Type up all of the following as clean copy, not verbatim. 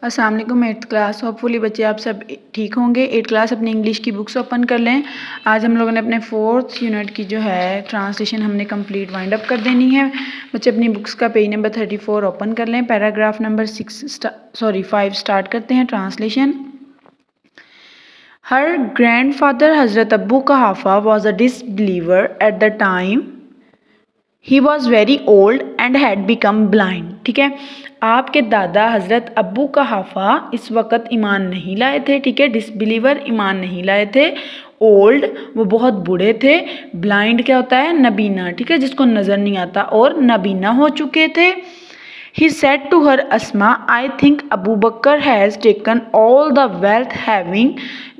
अस्सलाम वालेकुम। 8th class hopefully बच्चे आप सब ठीक होंगे। 8th क्लास अपनी इंग्लिश की बुक्स ओपन कर लें। आज हम लोगों ने अपने 4th यूनिट की जो है ट्रांसलेशन हमने कंप्लीट वाइंड अप कर देनी है। बच्चे अपनी बुक्स का पेज नंबर 34 ओपन कर लें। पैराग्राफ नंबर 5 स्टार्ट करते हैं ट्रांसलेशन। हर ग्रैंडफादर हज़रत Abu Quhafa was a disbeliever at the time he was very old and had become blind. ठीक है, आपके दादा हज़रत अब्बू कहाफ़ा इस वक्त ईमान नहीं लाए थे। ठीक है, डिसबिलीवर ईमान नहीं लाए थे। ओल्ड वो बहुत बूढ़े थे। ब्लाइंड क्या होता है? नबीना। ठीक है, जिसको नज़र नहीं आता, और नबीना हो चुके थे। He said to her, Asma, I think Abu Bakr has taken all the wealth,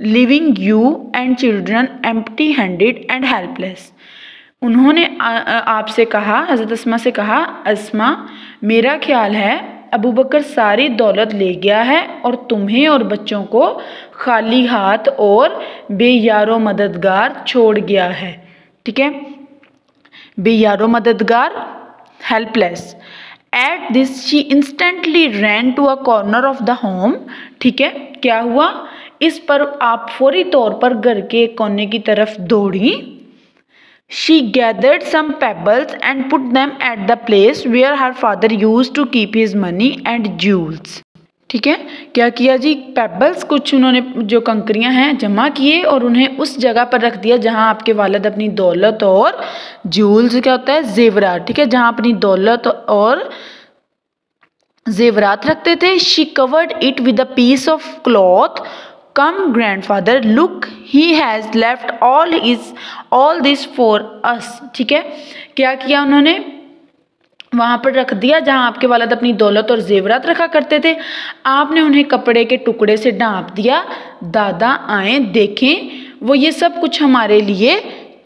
leaving you and children empty-handed and helpless. उन्होंने आपसे कहा, हज़रत अस्मा से कहा, अस्मा मेरा ख्याल है अबू बकर सारी दौलत ले गया है और तुम्हें और बच्चों को खाली हाथ और बेयारो मददगार छोड़ गया है। ठीक है, बेयारो मददगार, helpless. At this she instantly ran to a corner of the home. ठीक है, क्या हुआ? इस पर आप फौरी तौर पर घर के कोने की तरफ दौड़ी। She gathered some pebbles and put them at the place where her father used to keep his money and jewels. ठीक है, क्या किया जी? पेबल्स, कुछ उन्होंने जो कंकरियां हैं जमा किए और उन्हें उस जगह पर रख दिया जहां आपके वालिद अपनी दौलत और जूल्स, क्या होता है? जेवरात। ठीक है, जहां अपनी दौलत और जेवरात रखते थे। She covered it with a piece of cloth. Come grandfather, look, he has left all this for us. ठीक है, क्या किया उन्होंने? वहाँ पर रख दिया जहाँ आपके वालिद अपनी दौलत और जेवरात रखा करते थे। आपने उन्हें कपड़े के टुकड़े से ढांप दिया। दादा आए, देखें, वो ये सब कुछ हमारे लिए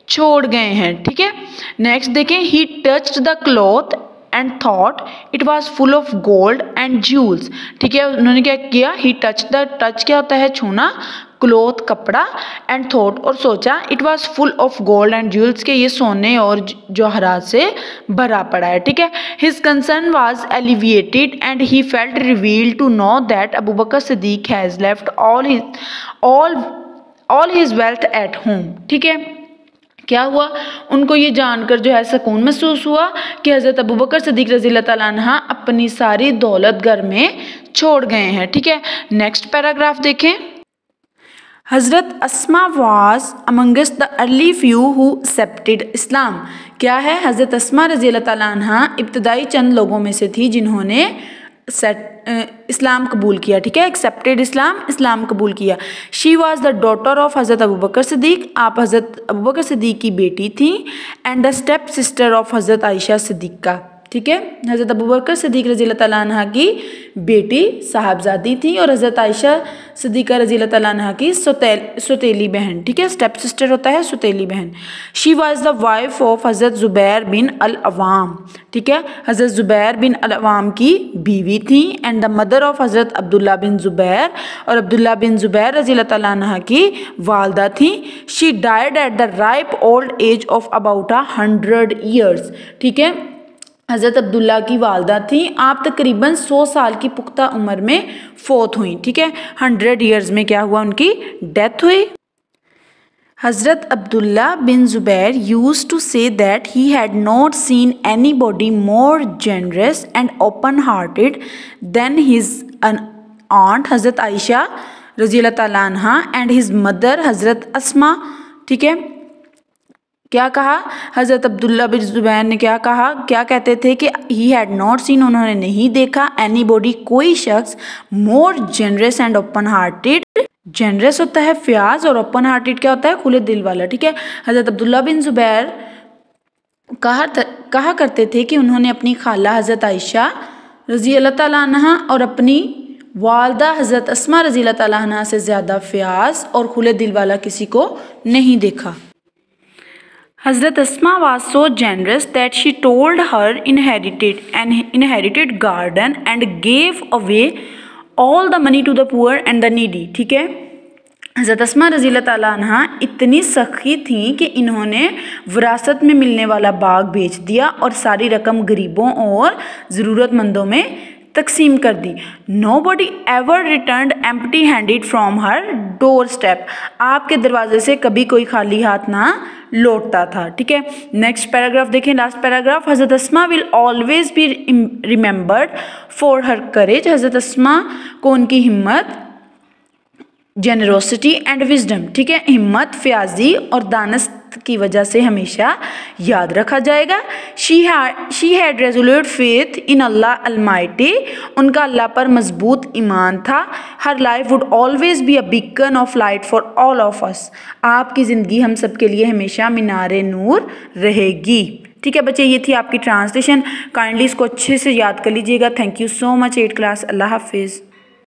छोड़ गए हैं। ठीक है, नेक्स्ट देखें। He touched the cloth and thought it was full of gold and jewels. ठीक है, उन्होंने क्या किया? He touched the, touch क्या होता है? छूना, क्लोथ कपड़ा, एंड थॉट और सोचा, it was full of gold and jewels के ये सोने और जवाहरात से भरा पड़ा है। ठीक है, his concern was alleviated and he felt relieved to know that Abu Bakr Siddique has left all his wealth at home. ठीक है, क्या हुआ? उनको ये जानकर जो है सुकून महसूस हुआ कि हज़रत अबू बकर सिद्दीक रज़ी अल्लाह तआला अन्हा अपनी सारी दौलत घर में छोड़ गए हैं। ठीक है, नेक्स्ट पैराग्राफ देखें। हज़रत Asma was amongst the early few who accepted Islam. क्या है? हज़रत अस्मा रज़ी अल्लाह तआला अन्हा इब्तदाई चंद लोगों में से थी जिन्होंने इस्लाम कबूल किया। ठीक है, एक्सेप्टेड इस्लाम कबूल किया। She was the daughter of हज़रत अबू बकर सिद्दीक। आप हज़रत अबू बकर सिद्दीक की बेटी थी। And the step sister of हज़रत आयशा सिद्दीक़ा। ठीक है, हज़रत अबू बकर सिद्दीक रज़ी अल्लाह तआला अन्हा की बेटी साहबजादी थी और हज़रत आयशा सिद्दीक़ा रज़ी अल्लाह तआला अन्हा की सौतेली बहन। ठीक है, स्टेप सिस्टर होता है सौतेली बहन। She was the wife of हज़रत ज़ुबैर बिन अल अवाम। ठीक है, हज़रत ज़ुबैर बिन अल अवाम की बीवी थी। एंड द मदर ऑफ हज़रत अब्दुल्ला बिन ज़ुबैर, और अब्दुल्ला बिन ज़ुबैर रज़ी अल्लाह तआला अन्हा की वालदा थी। She died at the ripe old age of about 100 years. ठीक है, हज़रत अब्दुल्ला की वालदा थी, आप तकरीबन 100 साल की पुख्ता उम्र में फोत हुई। ठीक है, 100 ईयर्स में क्या हुआ? उनकी डेथ हुई। हज़रत Abdullah bin Zubair used to say that he had not seen anybody more generous and open hearted than his aunt हज़रत आयशा रज़ी अल्लाह तआला अन्हा एंड हिज मदर हज़रत अस्मा। ठीक है, क्या कहा? हज़रत अब्दुल्ला बिन ज़ुबैर ने क्या कहा? क्या कहते थे कि ही हैड नॉट सीन, उन्होंने नहीं देखा, एनी बॉडी, कोई शख्स, more generous and open hearted. Generous होता है फ्याज और ओपन हार्टेड क्या होता है? खुले दिल वाला। ठीक है, हज़रत अब्दुल्ला बिन ज़ुबैर कहा करते थे कि उन्होंने अपनी खाला हज़रत आयशा रज़ी अल्लाह तआला अन्हा और अपनी वालदा हज़रत अस्मा रज़ी अल्लाह तआला अन्हा से ज़्यादा फ्याज और खुले दिल वाला किसी को नहीं देखा। हज़रत अस्मा was so generous that she told her inherited garden and gave away all the money to the poor and the needy. ठीक है, हज़रत अस्मा रज़ी अल्लाह तआला अन्हा इतनी सखी थी कि इन्होंने विरासत में मिलने वाला बाग बेच दिया और सारी रकम गरीबों और ज़रूरतमंदों में तकसीम कर दी। Nobody ever returned empty handed from her doorstep, आपके दरवाजे से कभी कोई खाली हाथ ना लौटता था। ठीक है, नेक्स्ट पैराग्राफ देखें, लास्ट पैराग्राफ। हज़रत Asma will always be remembered for her courage, हज़रत अस्मा को उनकी हिम्मत, जेनरोसिटी एंड विजडम, ठीक है, हिम्मत, फ्याजी और दानस्त की वजह से हमेशा याद रखा जाएगा। She had resolute faith in Allah Almighty, उनका अल्लाह पर मजबूत ईमान था। हर life would always be a beacon of light for all of us, आपकी ज़िंदगी हम सब के लिए हमेशा मीनारे नूर रहेगी। ठीक है बच्चे, ये थी आपकी ट्रांसलेशन। काइंडली इसको अच्छे से याद कर लीजिएगा। Thank you so much 8th class. अल्लाह हाफिज़।